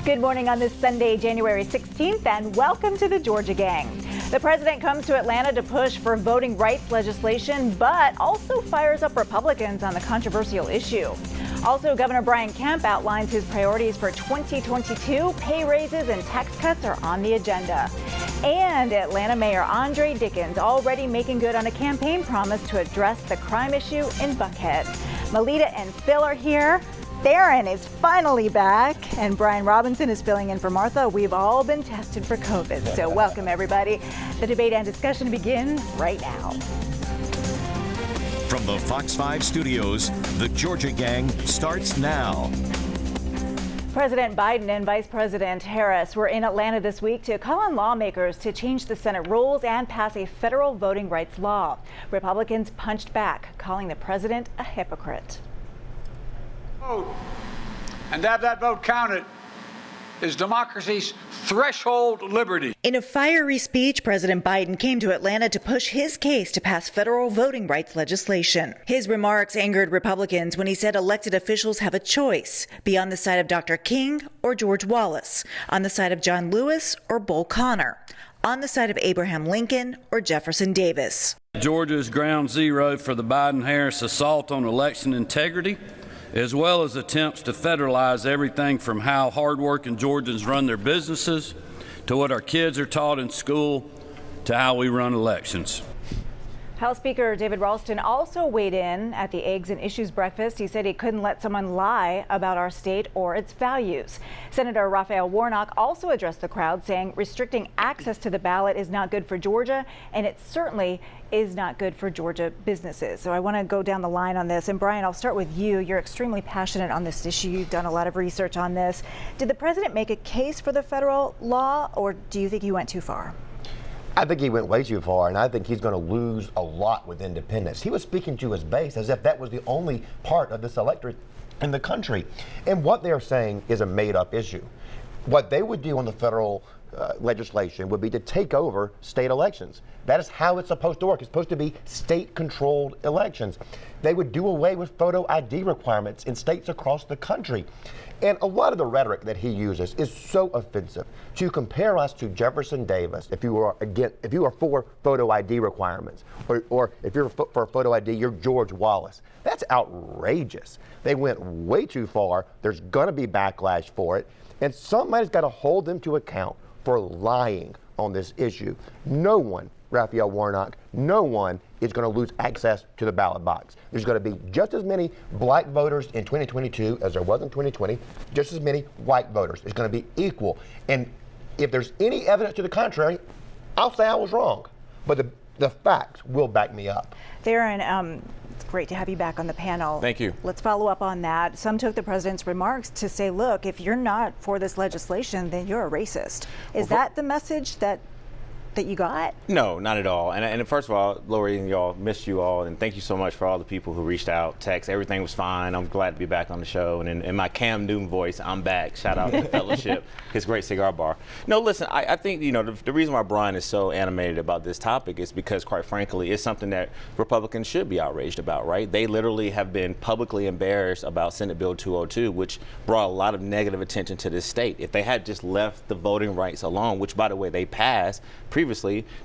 Good morning on this Sunday, January 16th, and welcome to the Georgia Gang. The president comes to Atlanta to push for voting rights legislation, but also fires up Republicans on the controversial issue. Also, Governor Brian Kemp outlines his priorities for 2022. Pay raises and tax cuts are on the agenda. And Atlanta Mayor Andre Dickens already making good on a campaign promise to address the crime issue in Buckhead. Melita and Phil are here. Theron is finally back, and Brian Robinson is filling in for Martha. We've all been tested for COVID, so welcome everybody. The debate and discussion begin right now. From the Fox 5 studios, the Georgia Gang starts now. President Biden and Vice President Harris were in Atlanta this week to call on lawmakers to change the Senate rules and pass a federal voting rights law. Republicans punched back, calling the president a hypocrite. Vote and have that vote counted is democracy's threshold liberty. In a fiery speech, President Biden came to Atlanta to push his case to pass federal voting rights legislation. His remarks angered Republicans when he said elected officials have a choice: be on the side of Dr. King or George Wallace, on the side of John Lewis or Bull Connor, on the side of Abraham Lincoln or Jefferson Davis. Georgia is ground zero for the Biden-Harris assault on election integrity, as well as attempts to federalize everything from how hardworking Georgians run their businesses, to what our kids are taught in school, to how we run elections. House Speaker David Ralston also weighed in at the Eggs and Issues breakfast. He said he couldn't let someone lie about our state or its values. Senator Raphael Warnock also addressed the crowd, saying restricting access to the ballot is not good for Georgia, and it certainly is not good for Georgia businesses. So I want to go down the line on this. And Brian, I'll start with you. You're extremely passionate on this issue. You've done a lot of research on this. Did the president make a case for the federal law, or do you think he went too far? I think he went way too far, and I think he's going to lose a lot with independents. He was speaking to his base as if that was the only part of this electorate in the country. And what they're saying is a made-up issue. What they would do on the federal legislation would be to take over state elections. That is how it's supposed to work. It's supposed to be state-controlled elections. They would do away with photo ID requirements in states across the country. And a lot of the rhetoric that he uses is so offensive. To compare us to Jefferson Davis, if you are for photo ID requirements, or if you're for photo ID, you're George Wallace. That's outrageous. They went way too far. There's going to be backlash for it, and somebody's got to hold them to account for lying on this issue. No one, Raphael Warnock, no one is going to lose access to the ballot box. There's going to be just as many black voters in 2022 as there was in 2020, just as many white voters. It's going to be equal. And if there's any evidence to the contrary, I'll say I was wrong. But the facts will back me up. Theron, it's great to have you back on the panel. Thank you. Let's follow up on that. Some took the president's remarks to say, look, if you're not for this legislation, then you're a racist. Is that the message that you got? No, not at all. And first of all, Lori and y'all, missed you all, and thank you so much for all the people who reached out, text. Everything was fine. I'm glad to be back on the show. And in my Cam Newton voice, I'm back. Shout out to Fellowship, his great cigar bar. No, listen, I think, the reason why Brian is so animated about this topic is because, quite frankly, it's something that Republicans should be outraged about, right? They literally have been publicly embarrassed about Senate Bill 202, which brought a lot of negative attention to this state. If they had just left the voting rights alone, which, by the way, they passed previously,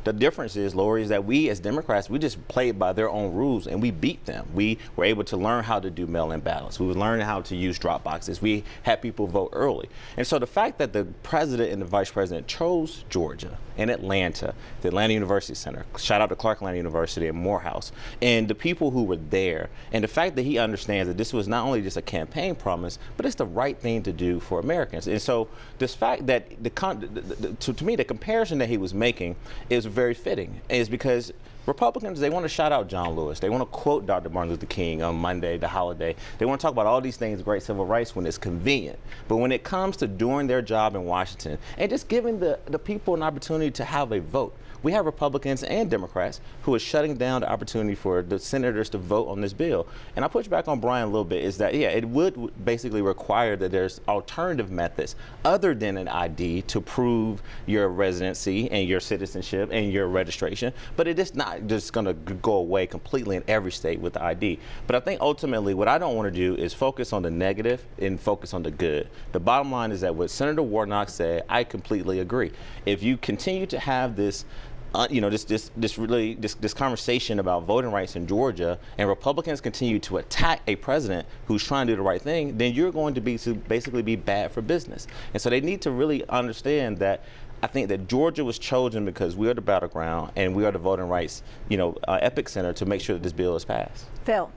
the difference is, Lori, is that we as Democrats, we just played by their own rules and we beat them. We were able to learn how to do mail-in ballots. We were learning how to use drop boxes. We had people vote early. And so the fact that the president and the vice president chose Georgia and Atlanta, the Atlanta University Center, shout out to Clark Atlanta University and Morehouse, and the people who were there, and the fact that he understands that this was not only just a campaign promise, but it's the right thing to do for Americans. And so this fact that, to me, the comparison that he was making is very fitting, is because Republicans, they want to shout out John Lewis. They want to quote Dr. Martin Luther King on Monday, the holiday. They want to talk about all these things, great civil rights, when it's convenient. But when it comes to doing their job in Washington and just giving the people an opportunity to have a vote, we have Republicans and Democrats who are shutting down the opportunity for the senators to vote on this bill. And I push back on Brian a little bit, is that, yeah, it would basically require that there's alternative methods other than an ID to prove your residency and your citizenship and your registration. But it is not not just going to go away completely in every state with the ID. But I think ultimately what I don't want to do is focus on the negative and focus on the good. The bottom line is that what Senator Warnock said, I completely agree. If you continue to have this this conversation about voting rights in Georgia, and Republicans continue to attack a president who's trying to do the right thing, then you're going to basically be bad for business. And so they need to really understand that. I think that Georgia was chosen because we are the battleground and we are the voting rights, epicenter to make sure that this bill is passed. Phil.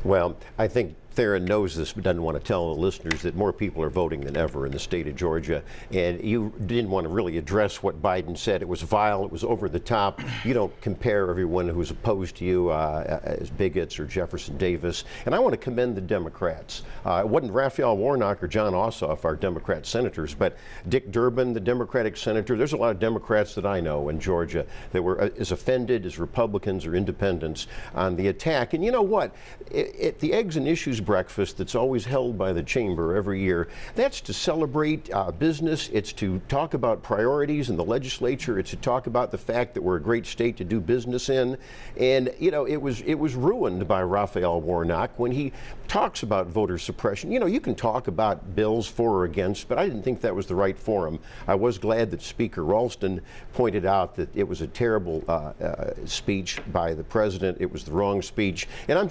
Well, I think Theron knows this but doesn't want to tell the listeners that more people are voting than ever in the state of Georgia. And you didn't want to really address what Biden said. It was vile. It was over the top. You don't compare everyone who's opposed to you as bigots or Jefferson Davis. And I want to commend the Democrats. It wasn't Raphael Warnock or John Ossoff, our Democrat senators, but Dick Durbin, the Democratic senator. There's a lot of Democrats that I know in Georgia that were as offended as Republicans or independents on the attack. And you know what? At the Eggs and Issues breakfast that's always held by the chamber every year, that's to celebrate business. It's to talk about priorities in the legislature. It's to talk about the fact that we're a great state to do business in. And it was ruined by Raphael Warnock when he talks about voter suppression. You can talk about bills for or against, but I didn't think that was the right forum. I was glad that Speaker Ralston pointed out that it was a terrible speech by the president. It was the wrong speech. And I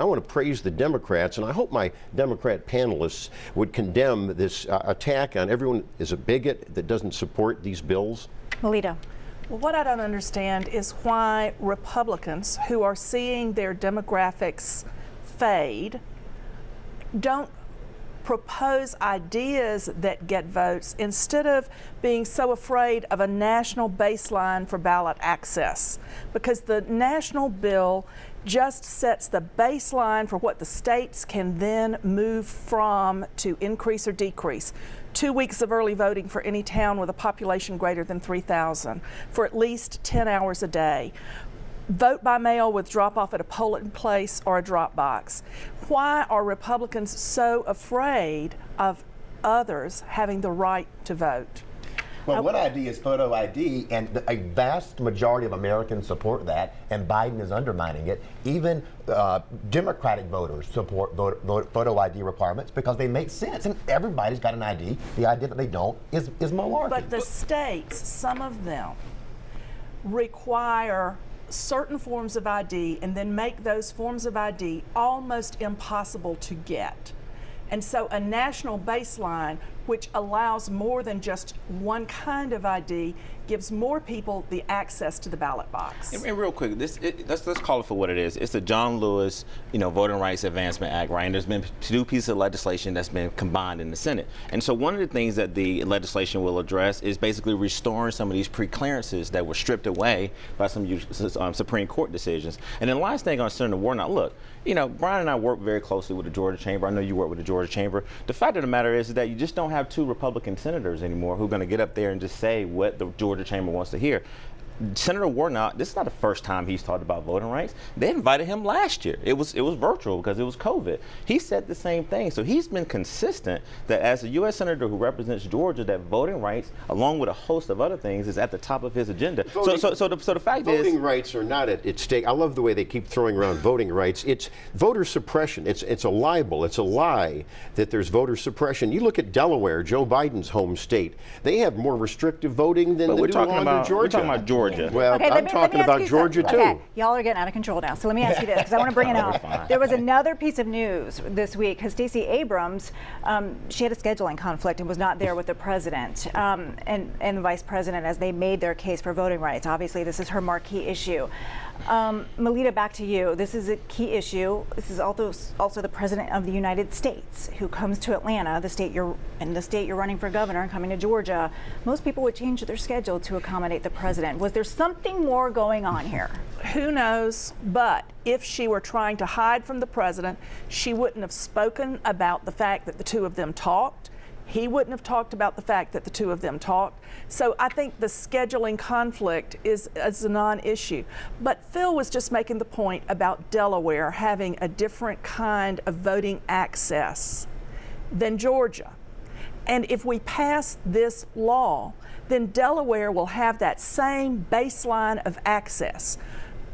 want to praise the Democrats, and I hope my Democrat panelists would condemn this attack on everyone as a bigot that doesn't support these bills. Melita. Well, what I don't understand is why Republicans who are seeing their demographics fade don't propose ideas that get votes instead of being so afraid of a national baseline for ballot access, because the national bill just sets the baseline for what the states can then move from to increase or decrease. 2 weeks of early voting for any town with a population greater than 3,000 for at least 10 hours a day. Vote by mail with drop-off at a polling place or a drop box. Why are Republicans so afraid of others having the right to vote? Well, one idea is photo ID, and a vast majority of Americans support that, and Biden is undermining it. Even Democratic voters support photo ID requirements because they make sense, and everybody's got an ID. The idea that they don't is malarkey. But the states, some of them, require certain forms of ID and then make those forms of ID almost impossible to get. And so a national baseline, which allows more than just one kind of ID, gives more people the access to the ballot box. And real quick, let's call it for what it is. It's the John Lewis, Voting Rights Advancement Act, right? And there's been two pieces of legislation that's been combined in the Senate. And so one of the things that the legislation will address is basically restoring some of these pre-clearances that were stripped away by some Supreme Court decisions. And then the last thing on Senator Warnock, look, Brian and I work very closely with the Georgia Chamber. I know you work with the Georgia Chamber. The fact of the matter is that you just don't have two Republican senators anymore who are going to get up there and just say what the Georgia Chamber wants to hear. Senator Warnock, this is not the first time he's talked about voting rights. They invited him last year. It was virtual because it was COVID. He said the same thing. So he's been consistent that as a U.S. Senator who represents Georgia, that voting rights, along with a host of other things, is at the top of his agenda. So the fact is, voting rights are not at stake. I love the way they keep throwing around voting rights. It's voter suppression. It's a libel. It's a lie that there's voter suppression. You look at Delaware, Joe Biden's home state. They have more restrictive voting than we're do talking under about Georgia. We're talking about Georgia. Well, okay, I'm talking about Georgia too. Okay, y'all are getting out of control now. So let me ask you this, because I want to bring it out. There was another piece of news this week because Stacey Abrams, she had a scheduling conflict and was not there with the president and the vice president as they made their case for voting rights. Obviously, this is her marquee issue. Melita, back to you. This is a key issue. This is also the president of the United States who comes to Atlanta, the state you're running for governor, and coming to Georgia. Most people would change their schedule to accommodate the president. Was there something more going on here? Who knows? But if she were trying to hide from the president, she wouldn't have spoken about the fact that the two of them talked. He wouldn't have talked about the fact that the two of them talked. So I think the scheduling conflict is a non-issue. But Phil was just making the point about Delaware having a different kind of voting access than Georgia. And if we pass this law, then Delaware will have that same baseline of access.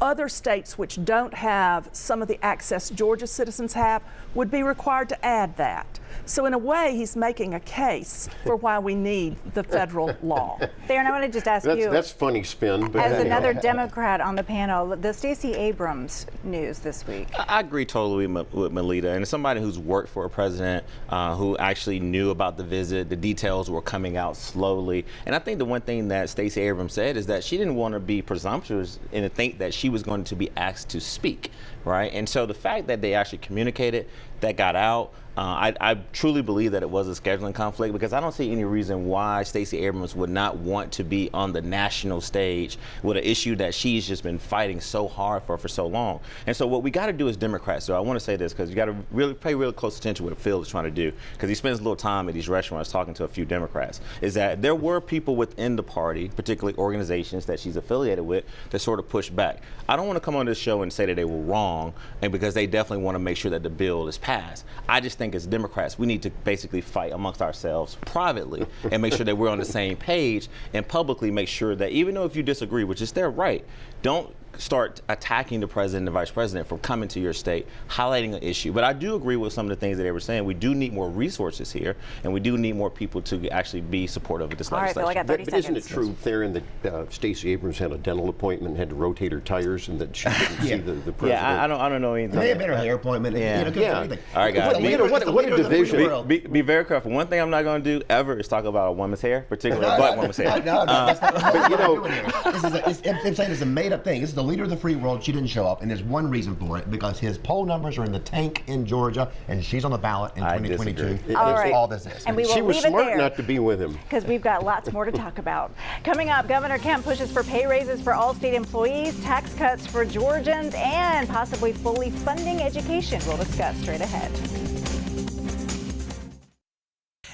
other states which don't have some of the access Georgia citizens have would be required to add that. So in a way, he's making a case for why we need the federal law. Theron, I want to just ask you. That's funny spin. But as another Democrat on the panel, the Stacey Abrams news this week. I agree totally with Melita, and as somebody who's worked for a president who actually knew about the visit, the details were coming out slowly. And I think the one thing that Stacey Abrams said is that she didn't want to be presumptuous and to think that she was going to be asked to speak, right? And so the fact that they actually communicated, that got out, I truly believe that it was a scheduling conflict, because I don't see any reason why Stacey Abrams would not want to be on the national stage with an issue that she's just been fighting so hard for so long. And so what we got to do as Democrats, so I want to say this because you got to really pay really close attention to what Phil is trying to do, because he spends a little time at these restaurants talking to a few Democrats, is that there were people within the party, particularly organizations that she's affiliated with, that sort of pushed back. I don't want to come on this show and say that they were wrong, and because they definitely want to make sure that the bill is passed. I just think as Democrats, we need to basically fight amongst ourselves privately and make sure that we're on the same page, and publicly make sure that even though if you disagree, which is their right, don't start attacking the president and the vice president for coming to your state, highlighting an issue. But I do agree with some of the things that they were saying. We do need more resources here, and we do need more people to actually be supportive of this legislation. All right, Phil, I got 30 but seconds. isn't it true, Theron, that Stacey Abrams had a dental appointment and had to rotate her tires, and that she didn't see the president? Yeah, I don't know anything. It may have been her hair appointment. Yeah. Anything. All right, guys. What a division. Be very careful. One thing I'm not going to do ever is talk about a woman's hair, particularly a black woman's hair. No, that's not what we're doing here. I'm saying it's a made-up thing. This is the leader of the free world. She didn't show up, and there's one reason for it, because his poll numbers are in the tank in Georgia, and she's on the ballot in 2022. All right. All this is. And we will She was leave it smart there, not to be with him. because we've got lots more to talk about. Coming up, Governor Kemp pushes for pay raises for all state employees, tax cuts for Georgians, and possibly fully funding education. We'll discuss straight ahead.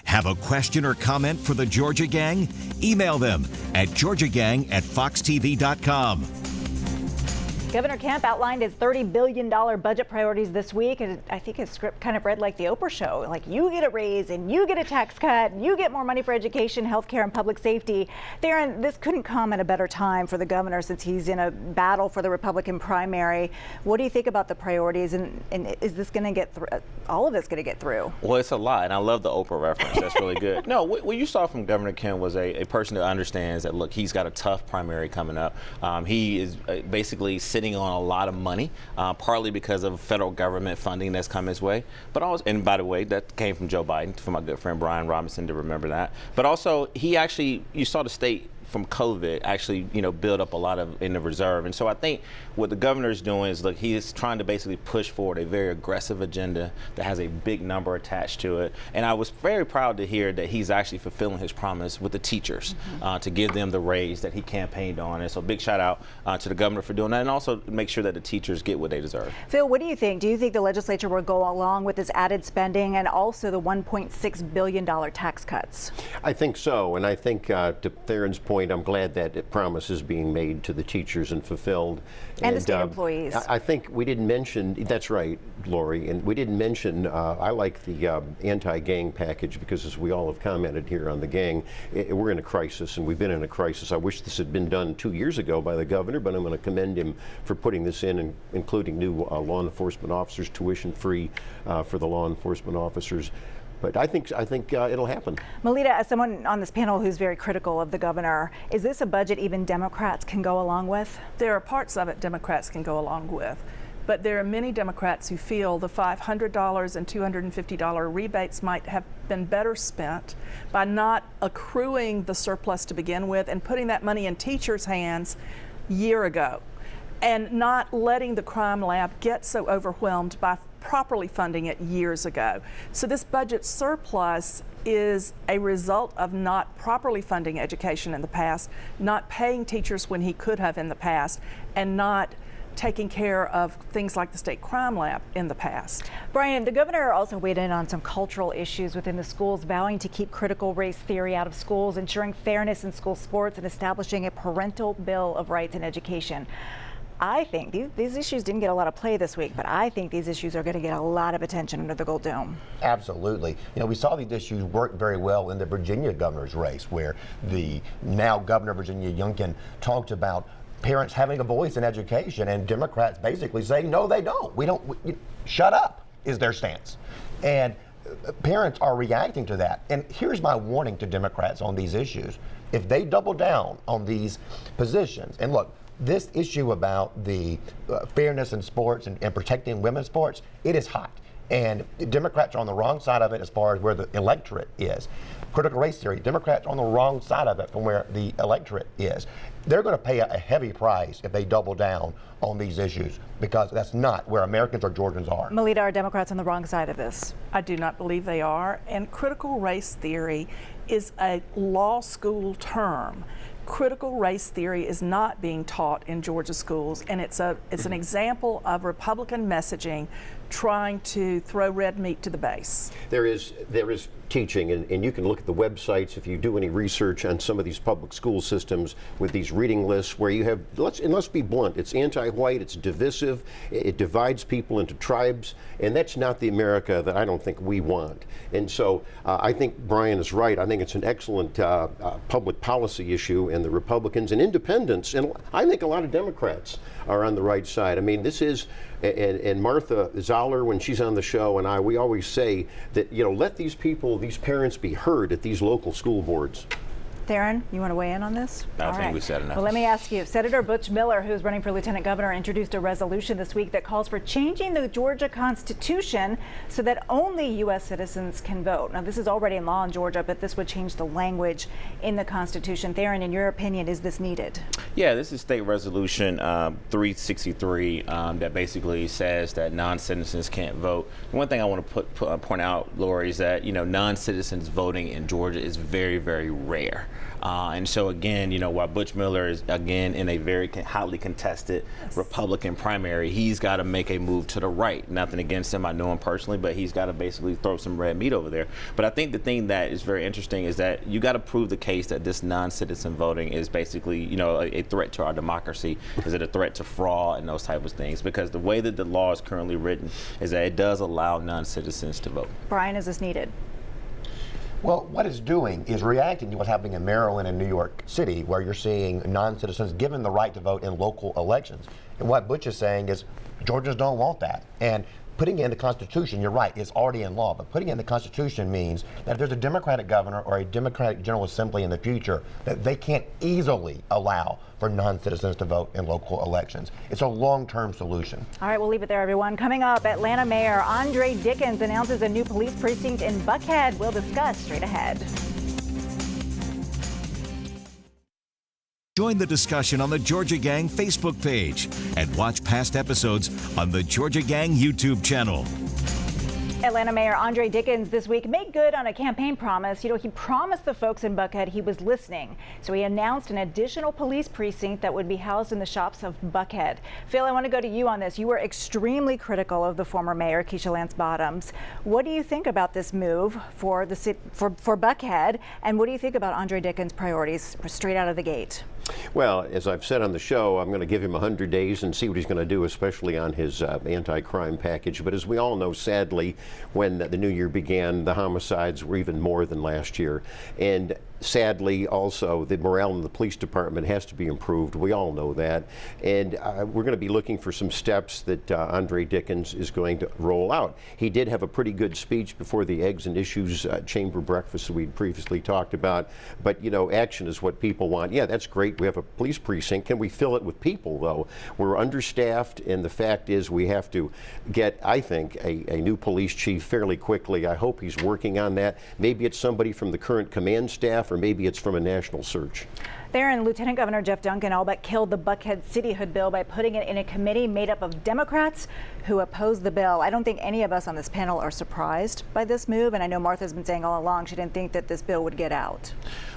Have a question or comment for the Georgia Gang? Email them at georgiagang@foxtv.com. Governor Kemp outlined his $30 billion budget priorities this week, and I think his script kind of read like the Oprah show. Like, you get a raise, and you get a tax cut, and you get more money for education, healthcare, and public safety. Theron, this couldn't come at a better time for the governor, since he's in a battle for the Republican primary. What do you think about the priorities, and is this going to get through? All of this going to get through? Well, it's a lot, and I love the Oprah reference. That's really good. No, what you saw from Governor Kemp was a person that understands that, look, he's got a tough primary coming up. He is basically sitting on a lot of money, partly because of federal government funding that's come his way, but also, and by the way, that came from Joe Biden, from my good friend Brian Robinson, to remember that. But also, he actually, you saw the state from COVID actually, build up a lot of in the reserve. And so I think what the governor is doing is, look, he is trying to basically push forward a very aggressive agenda that has a big number attached to it. And I was very proud to hear that he's actually fulfilling his promise with the teachers, to give them the raise that he campaigned on. And so big shout out to the governor for doing that, and also make sure that the teachers get what they deserve. Phil, what do you think? Do you think the legislature will go along with this added spending and also the $1.6 billion tax cuts? I think so, and I think to Theron's point, I'm glad that promise is being made to the teachers and fulfilled. And the state employees. I think we didn't mention, that's right, Lori, and we didn't mention, I like the anti-gang package, because as we all have commented here on the gang, we're in a crisis, and we've been in a crisis. I wish this had been done 2 years ago by the governor, but I'm going to commend him for putting this in, and including new law enforcement officers, tuition free for the law enforcement officers. But I think it'll happen. Melita, as someone on this panel who's very critical of the governor, is this a budget even Democrats can go along with? There are parts of it Democrats can go along with, but there are many Democrats who feel the $500 and $250 rebates might have been better spent by not accruing the surplus to begin with and putting that money in teachers' hands a year ago, and not letting the crime lab get so overwhelmed by properly funding it years ago. So this budget surplus is a result of not properly funding education in the past, not paying teachers when he could have in the past, and not taking care of things like the state crime lab in the past. Brian, the governor also weighed in on some cultural issues within the schools, vowing to keep critical race theory out of schools, ensuring fairness in school sports, and establishing a parental bill of rights in education. I think these issues didn't get a lot of play this week, but I think these issues are going to get a lot of attention under the Gold Dome. Absolutely. We saw these issues work very well in the Virginia governor's race, where the now Governor Virginia Youngkin talked about parents having a voice in education, and Democrats basically saying, no, they don't. Shut up is their stance. And parents are reacting to that. And here's my warning to Democrats on these issues. If they double down on these positions, and look, this issue about the fairness in sports and protecting women's sports, it is hot. And Democrats are on the wrong side of it as far as where the electorate is. Critical race theory, Democrats are on the wrong side of it from where the electorate is. They're going to pay a heavy price if they double down on these issues, because that's not where Americans or Georgians are. Melita, are Democrats on the wrong side of this? I do not believe they are. And critical race theory is a law school term. Critical race theory is not being taught in Georgia schools, and it's an example of Republican messaging trying to throw red meat to the base. There is teaching, and you can look at the websites if you do any research on some of these public school systems with these reading lists where you have, let's be blunt, it's anti-white, it's divisive, it divides people into tribes, and that's not the America that I don't think we want. And so I think Brian is right. I think it's an excellent public policy issue, and the Republicans and independents, and I think a lot of Democrats are on the right side. I mean, this is, and Martha Zoller, when she's on the show, and we always say that, let these people, these parents be heard at these local school boards. Theron, you want to weigh in on this? I think we said enough. Well, let me ask you. Senator Butch Miller, who's running for lieutenant governor, introduced a resolution this week that calls for changing the Georgia Constitution so that only U.S. citizens can vote. Now, this is already in law in Georgia, but this would change the language in the Constitution. Theron, in your opinion, is this needed? Yeah, this is State Resolution 363 that basically says that non-citizens can't vote. One thing I want to point out, Lori, is that non-citizens voting in Georgia is very, very rare. And so again, while Butch Miller is again in a very hotly contested Republican primary, he's got to make a move to the right. Nothing against him, I know him personally, but he's got to basically throw some red meat over there. But I think the thing that is very interesting is that you got to prove the case that this non-citizen voting is basically, a threat to our democracy. Is it a threat to fraud and those types of things? Because the way that the law is currently written is that it does allow non-citizens to vote. Brian, is this needed? Well, what it's doing is reacting to what's happening in Maryland and New York City, where you're seeing non-citizens given the right to vote in local elections. And what Butch is saying is Georgians don't want that. And putting it in the Constitution, you're right, it's already in law, but putting it in the Constitution means that if there's a Democratic governor or a Democratic General Assembly in the future, that they can't easily allow for non-citizens to vote in local elections. It's a long-term solution. All right, we'll leave it there, everyone. Coming up, Atlanta Mayor Andre Dickens announces a new police precinct in Buckhead. We'll discuss straight ahead. Join the discussion on the Georgia Gang Facebook page and watch past episodes on the Georgia Gang YouTube channel. Atlanta Mayor Andre Dickens this week made good on a campaign promise. He promised the folks in Buckhead he was listening. So he announced an additional police precinct that would be housed in the shops of Buckhead. Phil, I want to go to you on this. You were extremely critical of the former mayor, Keisha Lance Bottoms. What do you think about this move for Buckhead? And what do you think about Andre Dickens' priorities straight out of the gate? Well, as I've said on the show, I'm going to give him 100 days and see what he's going to do, especially on his anti-crime package. But as we all know, sadly, when the new year began, the homicides were even more than last year. And sadly, also, the morale in the police department has to be improved. We all know that. And we're going to be looking for some steps that Andre Dickens is going to roll out. He did have a pretty good speech before the Eggs and Issues chamber breakfast that we'd previously talked about. But, action is what people want. Yeah, that's great. We have a police precinct. Can we fill it with people, though? We're understaffed, and the fact is we have to get, I think, a new police chief fairly quickly. I hope he's working on that. Maybe it's somebody from the current command staff, or maybe it's from a national search. Theron, Lieutenant Governor Jeff Duncan all but killed the Buckhead cityhood bill by putting it in a committee made up of Democrats who opposed the bill. I don't think any of us on this panel are surprised by this move, and I know Martha's been saying all along she didn't think that this bill would get out.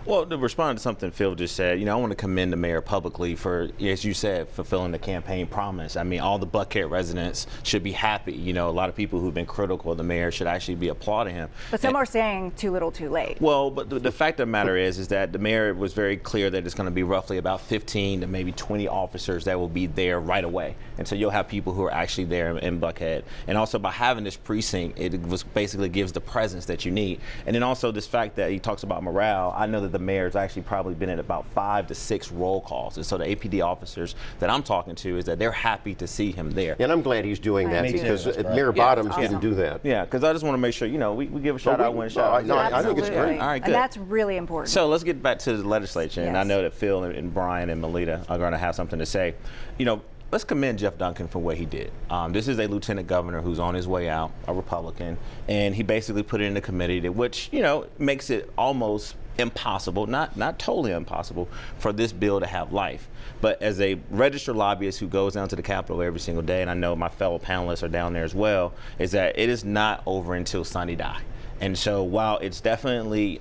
Well, to respond to something Phil just said, I want to commend the mayor publicly for, as you said, fulfilling the campaign promise. I mean, all the Buckhead residents should be happy. A lot of people who've been critical of the mayor should actually be applauding him. But some are saying too little, too late. Well, but the fact of the matter is that the mayor was very clear that it's going to be roughly about 15 to maybe 20 officers that will be there right away. And so you'll have people who are actually there in Buckhead. And also by having this precinct, it basically gives the presence that you need. And then also this fact that he talks about morale. I know that the mayors actually probably been at about 5 to 6 roll calls. And so the APD officers that I'm talking to is that they're happy to see him there. And I'm glad he's doing that because Mayor Bottoms didn't do that. Yeah, because I just want to make sure, you know, we give a shout out when a shout out. No, I think it's great. All right, good. And that's really important. So let's get back to the legislature. And I Yes. know that Phil and Brian and Melita are going to have something to say. You know, let's commend Jeff Duncan for what he did. This is a lieutenant governor who's on his way out, a Republican, and he basically put it in the committee, which, you know, makes it almost impossible, not totally impossible, for this bill to have life. But as a registered lobbyist who goes down to the Capitol every single day, and I know my fellow panelists are down there as well, is that it is not over until Sunny die. And so while it's definitely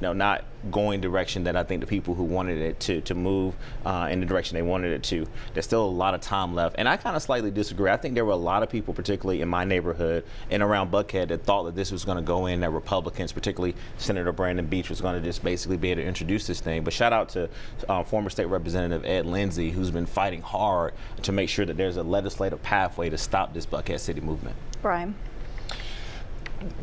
not going direction that I think the people who wanted it to move in the direction they wanted it to, there's still a lot of time left. And I kind of slightly disagree. I think there were a lot of people, particularly in my neighborhood and around Buckhead, that thought that this was going to go in, that Republicans, particularly Senator Brandon Beach, was going to just basically be able to introduce this thing. But shout out to former State Representative Ed Lindsay, who's been fighting hard to make sure that there's a legislative pathway to stop this Buckhead City movement. Brian.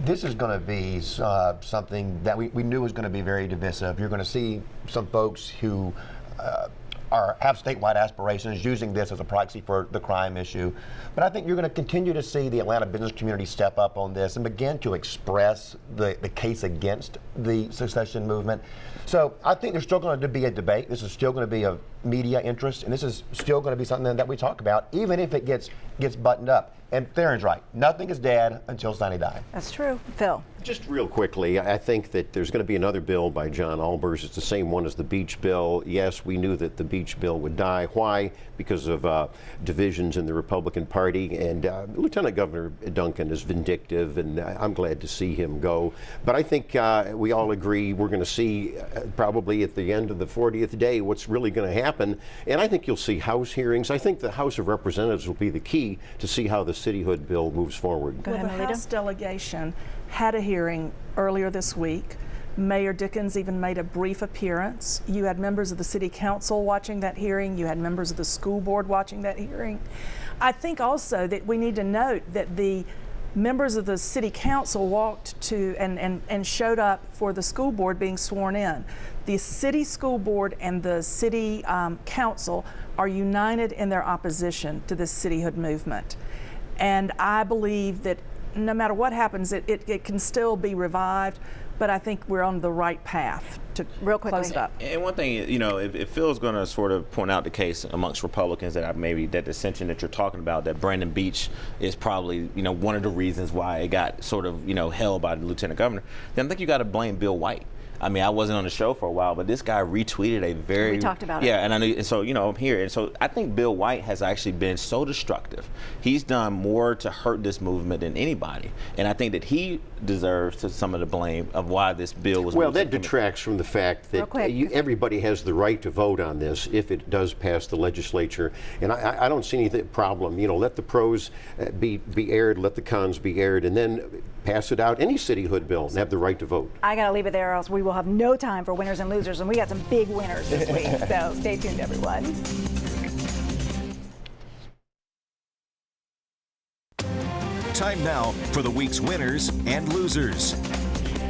This is going to be something that we knew was going to be very divisive. You're going to see some folks who have statewide aspirations using this as a proxy for the crime issue. But I think you're going to continue to see the Atlanta business community step up on this and begin to express the case against the secession movement. So I think there's still going to be a debate. This is still going to be of media interest, and this is still going to be something that we talk about, even if it gets buttoned up. And Theron's right. Nothing is dead until Sunny dies. That's true. Phil. Just real quickly, I think that there's going to be another bill by John Albers. It's the same one as the beach bill. Yes, we knew that the beach bill would die. Why? Because of divisions in the Republican Party. And Lieutenant Governor Duncan is vindictive, and I'm glad to see him go. But I think we all agree we're going to see probably at the end of the 40th day what's really going to happen. And I think you'll see House hearings. I think the House of Representatives will be the key to see how the cityhood bill moves forward. Well, the House delegation had a hearing earlier this week. Mayor Dickens even made a brief appearance. You had members of the city council watching that hearing. You had members of the school board watching that hearing. I think also that we need to note that the members of the city council walked to and showed up for the school board being sworn in. The city school board and the city council are united in their opposition to this cityhood movement. And I believe that no matter what happens, it can still be revived, but I think we're on the right path to close it up. And one thing, you know, if Phil's going to sort of point out the case amongst Republicans that that dissension that you're talking about, that Brandon Beach is probably, you know, one of the reasons why it got sort of, you know, held by the lieutenant governor, then I think you got to blame Bill White. I mean, I wasn't on the show for a while, but this guy retweeted a very... We talked about it. Yeah, and so, you know, I'm here. And so I think Bill White has actually been so destructive. He's done more to hurt this movement than anybody. And I think that he deserves some of the blame of why this bill was... Well, that detracts from the fact that everybody has the right to vote on this if it does pass the legislature. And I don't see any problem. You know, let the pros be aired, let the cons be aired, and then pass it out, any cityhood bill, and have the right to vote. I got to leave it there, or else we will have no time for winners and losers, and we got some big winners this week. So stay tuned, everyone. Time now for the week's winners and losers.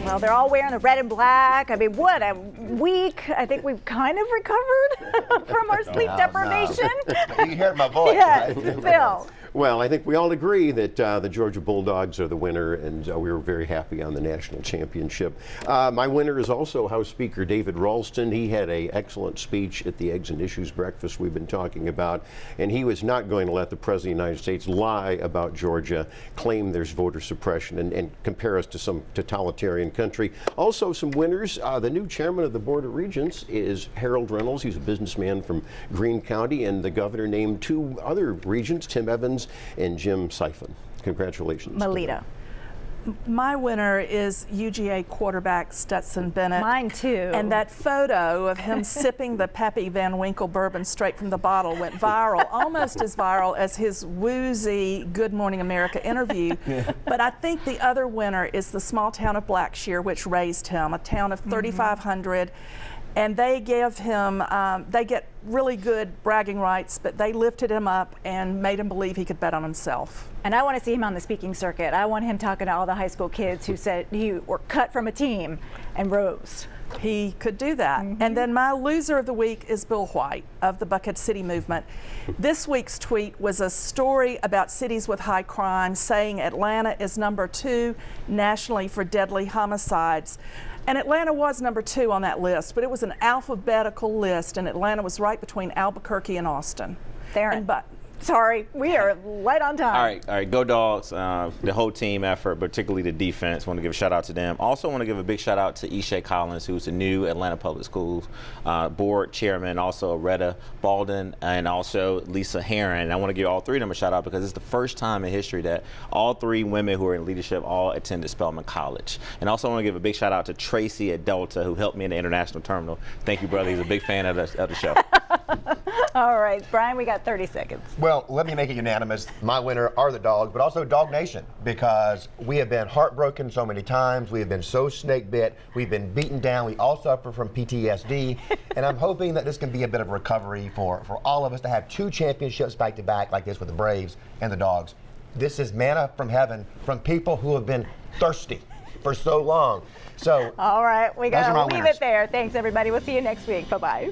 Well, they're all wearing the red and black. I mean, what a week. I think we've kind of recovered from our sleep deprivation. No. You heard my voice. Yes, Right? Phil. Well, I think we all agree that the Georgia Bulldogs are the winner, and we were very happy on the national championship. My winner is also House Speaker David Ralston. He had an excellent speech at the Eggs and Issues breakfast we've been talking about, and he was not going to let the President of the United States lie about Georgia, claim there's voter suppression, and compare us to some totalitarian country. Also, some winners. The new chairman of the Board of Regents is Harold Reynolds. He's a businessman from Greene County, and the governor named 2 other regents, Tim Evans and Jim Siphon. Congratulations. Melita. My winner is UGA quarterback Stetson Bennett. Mine too. And that photo of him sipping the Pappy Van Winkle bourbon straight from the bottle went viral, almost as viral as his woozy Good Morning America interview. But I think the other winner is the small town of Blackshear, which raised him, a town of 3,500. And they give him, they get really good bragging rights, but they lifted him up and made him believe he could bet on himself. And I want to see him on the speaking circuit. I want him talking to all the high school kids who said you were cut from a team and rose. he could do that. And then my loser of the week is Bill White of the Buckhead City Movement. This week's tweet was a story about cities with high crime, saying Atlanta is #2 nationally for deadly homicides. And Atlanta was #2 on that list, but it was an alphabetical list, and Atlanta was right between Albuquerque and Austin. Theron. But Sorry, we are right on time. All right, go Dogs. The whole team effort, particularly the defense. Want to give a shout out to them. Also want to give a big shout out to Ishay Collins, who's the new Atlanta Public Schools board chairman, also Retta Baldwin, and also Lisa Heron. I want to give all three of them a shout out because it's the first time in history that all three women who are in leadership all attended Spelman College. And also want to give a big shout out to Tracy at Delta, who helped me in the international terminal. Thank you, brother. He's a big fan of the show. All right, Brian, we got 30 seconds. Well, let me make it unanimous. My winner are the Dogs, but also Dog Nation, because we have been heartbroken so many times. We have been so snake bit. We've been beaten down. We all suffer from PTSD. And I'm hoping that this can be a bit of a recovery for all of us to have 2 championships back to back like this with the Braves and the Dogs. This is manna from heaven from people who have been thirsty for so long. So, all right, we got to leave winners. it there. Thanks, everybody. We'll see you next week. Bye-bye.